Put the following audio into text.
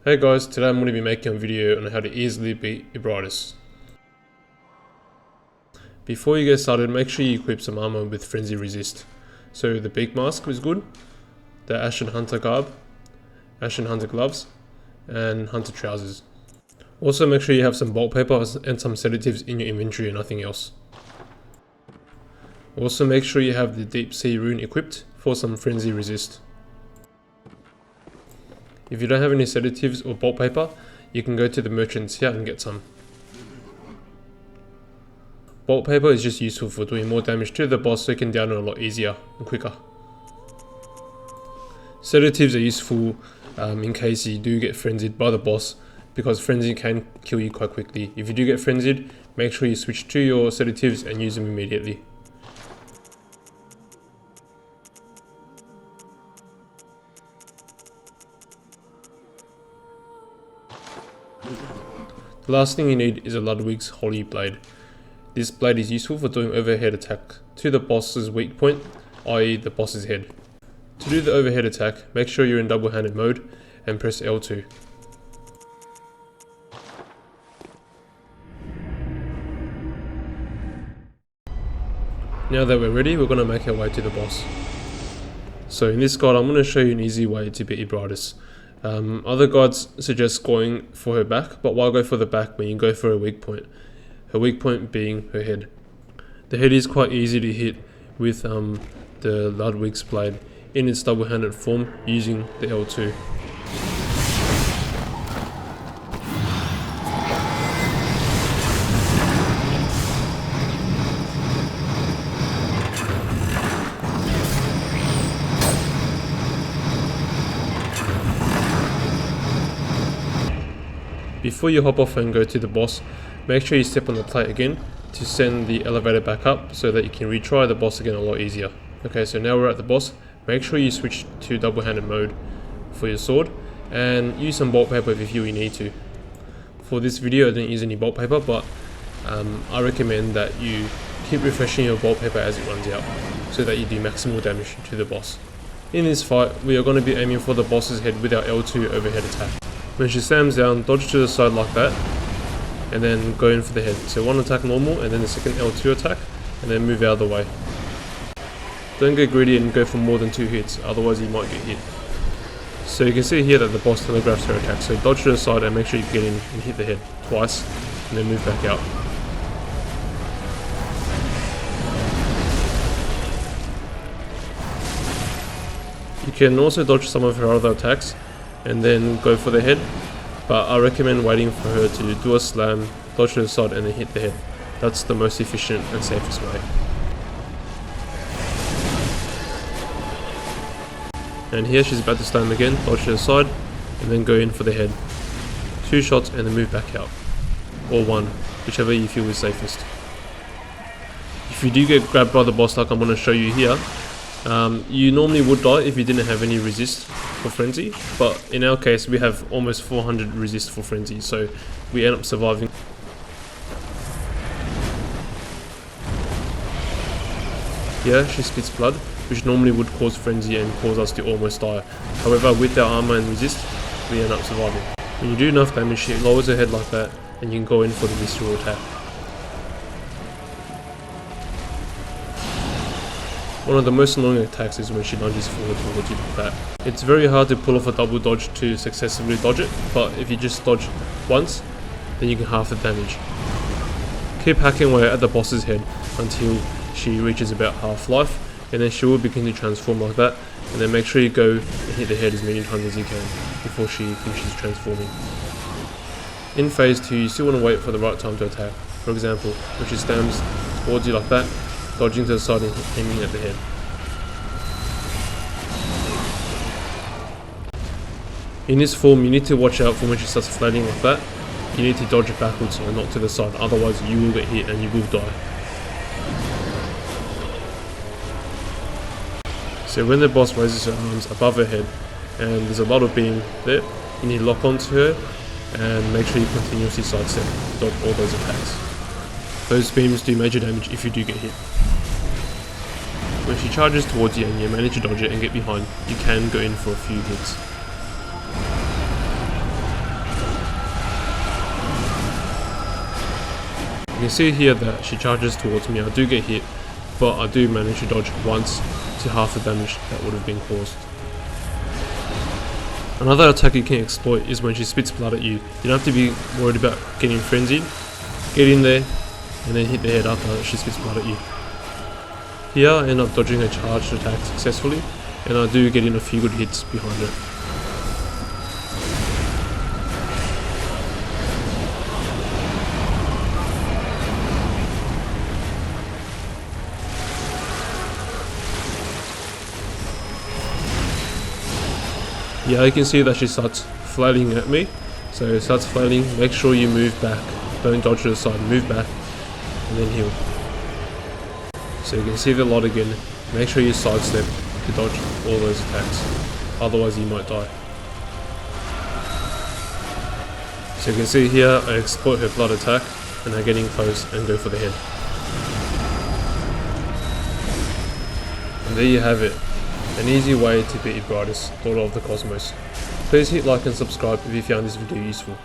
Hey guys, today I'm going to be making a video on how to easily beat Ebrardus. Before you get started, make sure you equip some armor with Frenzy Resist. So the Beak Mask is good, the Ashen Hunter Garb, Ashen Hunter Gloves, and Hunter Trousers. Also make sure you have some bolt paper and some sedatives in your inventory and nothing else. Also make sure you have the Deep Sea Rune equipped for some Frenzy Resist. If you don't have any sedatives or bolt paper, you can go to the merchants here and get some. Bolt paper is just useful for doing more damage to the boss so you can down it a lot easier and quicker. Sedatives are useful in case you do get frenzied by the boss, because frenzy can kill you quite quickly. If you do get frenzied, make sure you switch to your sedatives and use them immediately. The last thing you need is a Ludwig's Holy Blade. This blade is useful for doing overhead attack to the boss's weak point, i.e. the boss's head. To do the overhead attack, make sure you're in double-handed mode and press L2. Now that we're ready, we're going to make our way to the boss. So in this guide, I'm going to show you an easy way to beat Ebrardus. Other guides suggest going for her back, but why go for the back when you go for a weak point? Her weak point being her head. The head is quite easy to hit with the Ludwig's blade in its double-handed form using the L2. Before you hop off and go to the boss, make sure you step on the plate again to send the elevator back up so that you can retry the boss again a lot easier. Okay, so now we're at the boss. Make sure you switch to double-handed mode for your sword and use some bolt paper if you feel you need to. For this video I didn't use any bolt paper, but I recommend that you keep refreshing your bolt paper as it runs out so that you do maximal damage to the boss. In this fight, we are going to be aiming for the boss's head with our L2 overhead attack. When she slams down, dodge to the side like that, and then go in for the head. So one attack normal, and then the second L2 attack, and then move out of the way. Don't get greedy and go for more than 2 hits, otherwise you might get hit. So you can see here that the boss telegraphs her attack, so dodge to the side and make sure you get in and hit the head twice, and then move back out. You can also dodge some of her other attacks, and then go for the head, but I recommend waiting for her to do a slam, dodge to the side and then hit the head. That's the most efficient and safest way. And here she's about to slam again, dodge to the side and then go in for the head. 2 shots and then move back out, or 1, whichever you feel is safest. If you do get grabbed by the boss like I'm going to show you here, you normally would die if you didn't have any resist for frenzy, but in our case we have almost 400 resist for frenzy, so we end up surviving. Yeah, she spits blood, which normally would cause frenzy and cause us to almost die. However, with our armor and resist, we end up surviving. When you do enough damage, she lowers her head like that, and you can go in for the visceral attack. One of the most annoying attacks is when she lunges forward towards you like that. It's very hard to pull off a double dodge to successfully dodge it, but if you just dodge once, then you can half the damage. Keep hacking away at the boss's head until she reaches about half life, and then she will begin to transform like that, and then make sure you go and hit the head as many times as you can before she finishes transforming. In phase 2, you still want to wait for the right time to attack. For example, when she slams towards you like that, dodging to the side and aiming at the head. In this form, you need to watch out for when she starts floating like that. You need to dodge it backwards and not to the side, otherwise you will get hit and you will die. So when the boss raises her arms above her head and there's a lot of beam there, you need to lock onto her and make sure you continuously sidestep to dodge all those attacks. Those beams do major damage if you do get hit. When she charges towards you and you manage to dodge it and get behind, you can go in for a few hits. can see here that she charges towards me. I do get hit, but I do manage to dodge once to half the damage that would have been caused. Another attack you can exploit is when she spits blood at you. You don't have to be worried about getting frenzied. Get in there and then hit the head after she spits blood at you. Here I end up dodging a charged attack successfully, and I do get in a few good hits behind her. Yeah, you can see that she starts flailing at me. So it starts flailing, make sure you move back. Don't dodge to the side, move back and then heal. So you can see the lot again. Make sure you sidestep to dodge all those attacks, otherwise you might die. So you can see here I exploit her blood attack and I get in close and go for the head. And there you have it. An easy way to beat Ebrietas, Daughter of the Cosmos. Please hit like and subscribe if you found this video useful.